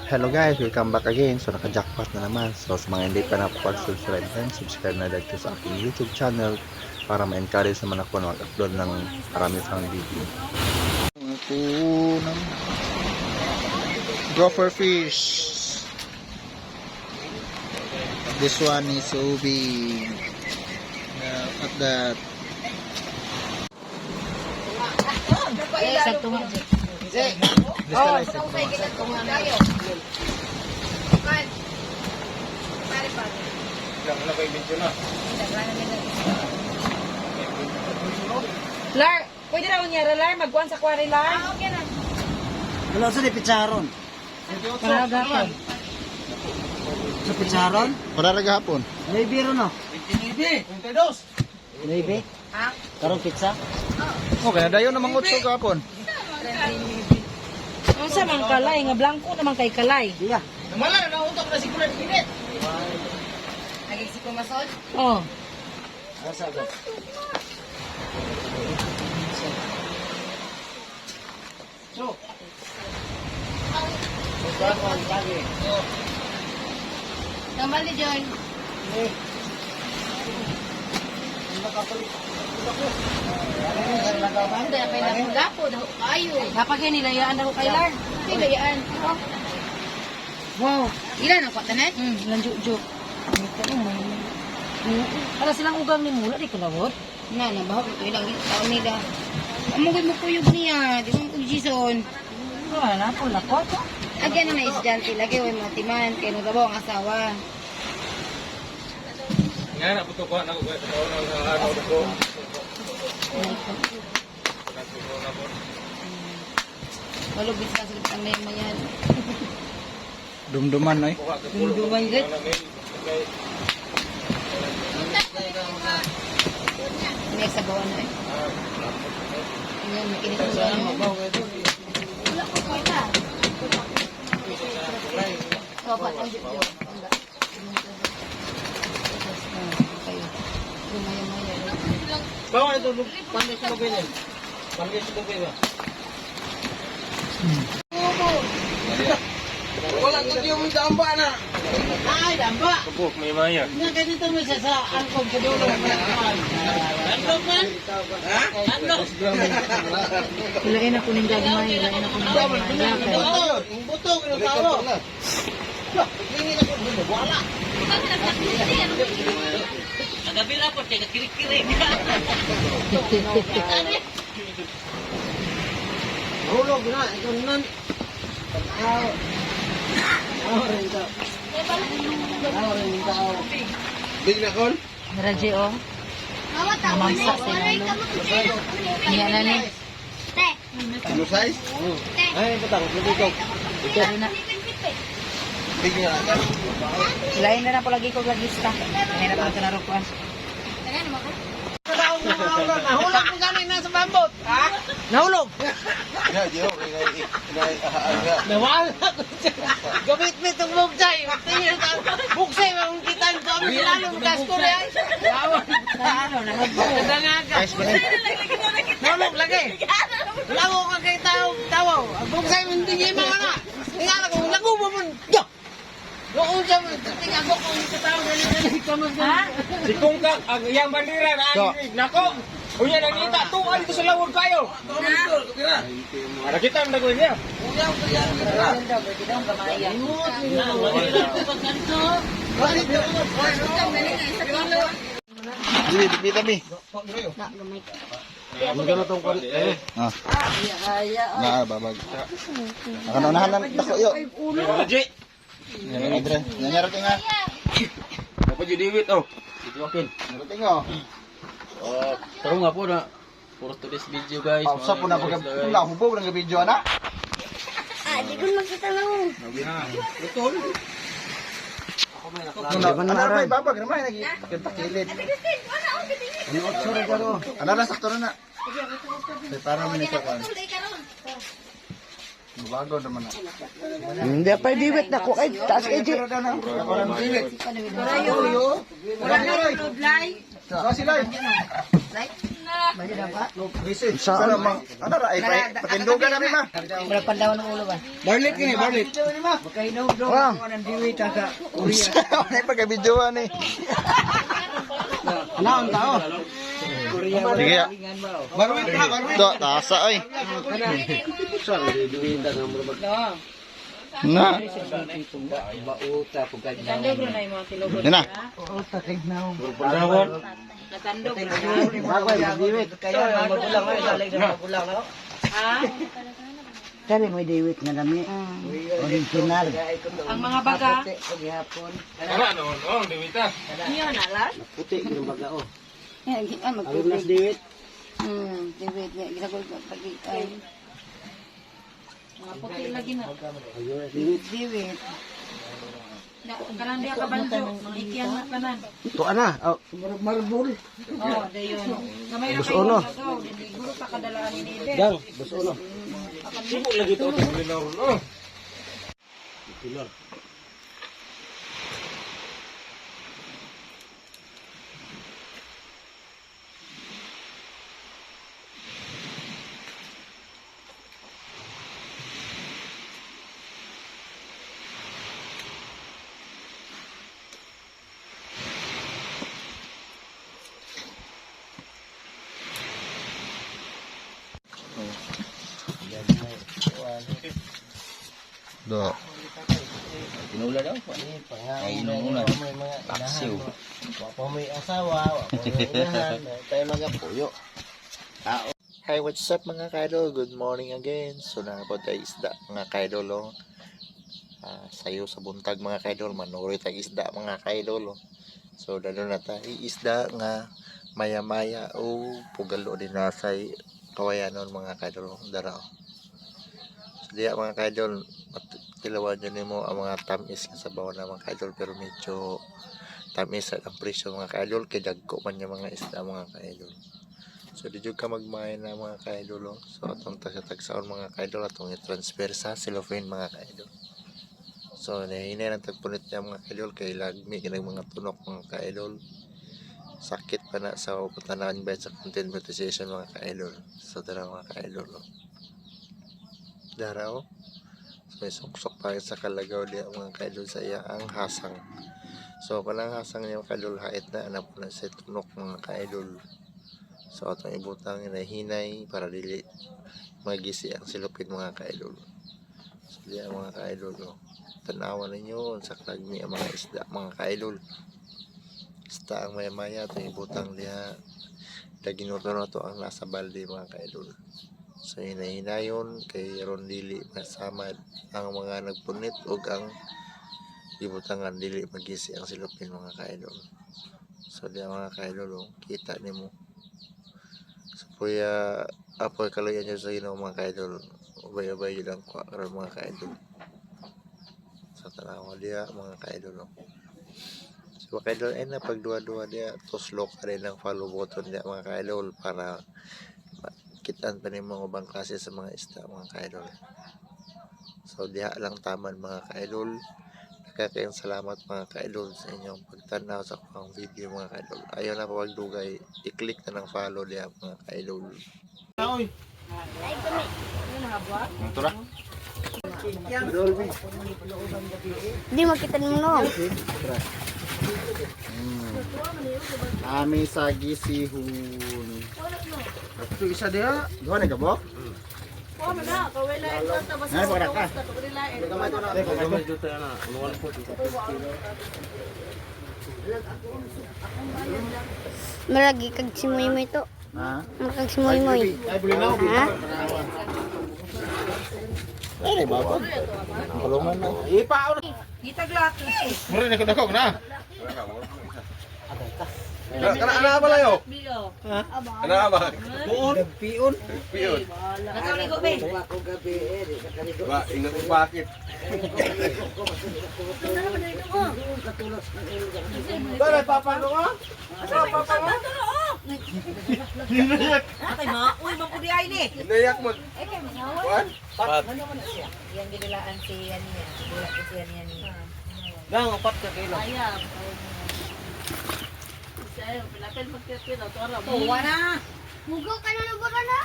Hello guys, welcome back again. So naka-jackpot na naman. So sa mga hindi pa nakapag-subscribe and subscribe na dito sa aking YouTube channel para ma-encourage naman ako na mag-upload ng marami pang video. Ako ng gopher fish. This one is so big. At that. Satu aja. Lar, pwede raw niya Lar, magkuhan sa kwari Lar. Okay na. Wala sa picharon. Para gapon. Sa picharon? Para gahapon. May biro no? 22. Maybe. Ha? Karong pizza? Okay, nadayon namang 8 gahapon. Ang sa mga kalay, nga blanco naman kay kalay. Iya. Namala na utok na siguro di pinit. Naging si Kumasod. Oh. Asa ba? So. Tambal ni John. Hindi, apay na po lapo. Daho kayo. Dapat kayo nilayaan daw kay Lar. Hindi, gayaan. Wow. Ilan ang kwatanan? Ilang juk-juk. Para silang ugang ni mula, di kalawot. Na, nabaho ko ilang taon nila. Amugod mo kuyog niya. Di mo kuyog Jason. Wala po, lakot. Agyan na estudyante. Lagi ko yung matiman. Kaya nagbabaw ang asawa. Nga na puto ko na ko na ano ko. Malubis na sa kitang nema yan. Dumduman ay. Dunduman git. May sabawan na eh. Ayan, makinig ko lang. Wala ko kwenta. Sobat ang jut-jut. Bawa ito pandai sa lugar niya. Pandai sa lugar niya. Wala ko yung damba na. Ay, damba. Kapok may maya. Nga ganito mo siya sa angkong sa dulo. Angkong man? Ha? Angkong. Ilain ako ng gagmay, ilain ako ng gagmay. Ang buto, kinutawa. Tingin ako, wala. Nagabila po, teka kiri-kiri. Hulog na ito nan. Big na kon? Radyo, oh. Mamangsa sila. Niya na ni. Ano size? Ay, patang dito. Dari na. Big na. Ilain na po lagi ko lagista. May na pa na rukuan. Nahulog ko galing na sa bambot. Ha? Nahulog. Ya, dio. Nawala ko siya. Gamit mo itong bugsay. Bugsay, mong kita ko. Lalong gasto rin. Ano na Kadangaga. Nahulog lagi. Lago ka kay tawaw. Ang bugsay, hindi niya mga na. Tingala ko, lago mo mo. Doon siya mo. Tingala ko kung sa tao galing. Ha? Sikong ka ang iyang bandera na nako. Unya nangita tuwa dito sa lawag kayo. Ada kita ang dagoy niya. Dili, dili tabi. Magano tong kon Ah. Na babag. Akan unahan lang dako yo. Legit. Adre, nyarot nga. Apa jadi duit oh. Itu akin. Nyarot nga. Pero nga po na for today's video guys. Pausa po na pag pula hubog ng video ana. Di ko makita lang. Ano na babag naman lagi. Pakilid. Ano na sakto na. Ay para man ito kan. Bago naman na. Hindi pa diwit na ko kay taas kay J. Parang diwit. Wala na road light. Sa sila. Light? Sa ano mang ano ra ay patindugan na ma. Wala pandawan ng ulo ba? Barlit kini, barlit. Ay pagka-videoan eh. Naon tao. Sige. Barwit ka, barwit. Do tasa ay. Na. Tandog ro na yung mga kilogod. Dina. Natandog na. Ha? Kani mo David nga nami. Original. Ang mga baga. Ano noon? Oh, Dewita. Niyo na la. Puti yung baga oh. Magputi. David. David nga ginagol pagi ay Mga puti lagi na. David. Kanang diya ka banjo. Mga ikiyan na kanan. Tuan na. Oh, marbol. Oh, dayon. Gamay na Bus kayo uno. magaw. Dili guro pa kadalaan ni Nide. Dang, bus uno. Subo lagi to sa linaw ron. Oh. Tulor. Do. Tinula daw. Ay, inuna. Paksiw. Wapa may asawa, wapa may inahan. Tayo magapuyo. Hi, what's up mga kaidol? Good morning again. So nakapod tayo isda mga kaidol oh. Sayo sa buntag mga kaidol, manuri tayo isda mga kaidol oh. So dalo na tayo isda nga maya-maya o pugalo din nasay kawayanon mga kaidol dara oh. So diya mga kaidol, tilawan nyo nimo ang mga tamis nga sa bawah na mga kaidol, pero medyo tamis ang presyo mga kaidol, kay dagko man yung mga isda mga kaidol. So di jud ka magmahay na mga kaidol oh. So atong tagsaon mga kaidol atong i-transfer sa cellophane mga kaidol. So nahinay ng tagpunit niya mga kaidol, kay lagmi kinag mga tunok mga kaidol. Sakit pa na sa putanan ba sa content monetization mga kaidol. So dara mga kaidol oh. Dara oh. So may suksok pa sa kalagaw diya mga kaidol sa iya ang hasang. So kanang hasang niya mga kaidol, hait na anak po na sa tunok mga kaidol. So atong ibutang hinay para dili magisi ang silupin mga kaidol. So diya mga kaidol no. Tanawan ninyo sa lagmi ang mga isda mga kaidol. Basta ang maya-maya atong ibutang diya daginuto na to ang nasa balde mga kaidol. So hinay-hinayon kay ron dili masamad ang mga nagpunit ug ang ibutangan dili magisi ang silupin mga kaidol. So diya mga kaidol oh, kita nimo. So puya apoy kalayan nyo sa Ginoo mga kaidol, ubay-ubay yun ang karon mga kaidol. So tanawa diya mga kaidol. So mga kaidol ay na pagduwa-duwa diya, tuslo ka rin ang follow button diya mga kaidol para kitaan pa rin mga ubang klase sa mga isda mga kaidol. So diya lang taman mga kaidol. Kayang salamat mga kaidol sa inyong pagtanaw sa akong video mga kaidol. Ayaw na pagdugay, i-click na ng follow diya mga kaidol. Hindi makita mo no. Ami sagi sihun. Ito isa dia. Duha ni kabok? Ay, pagkat ka. Maragi kag simoy-moy to. Ha? Marag simoy-moy. Ay, buli na ako. Ha? Ay, babag. Kulungan na. Gitaglat. Mura na kadakog na. Kana ba layo? Kana ba? Pion. Piyon. Nakaligo be. Ba, ingat mo bakit? Dala papano ka? Atay ma, uy mangkudi ay ni. Inayak mo. What? Yang gidilaan si yani ya. Dila ko si yani yani. Gang 4 ka kilo. Ayam. Saya pilatel magkikita to ara. Tuwa na. Mugaw ka na ba ka na?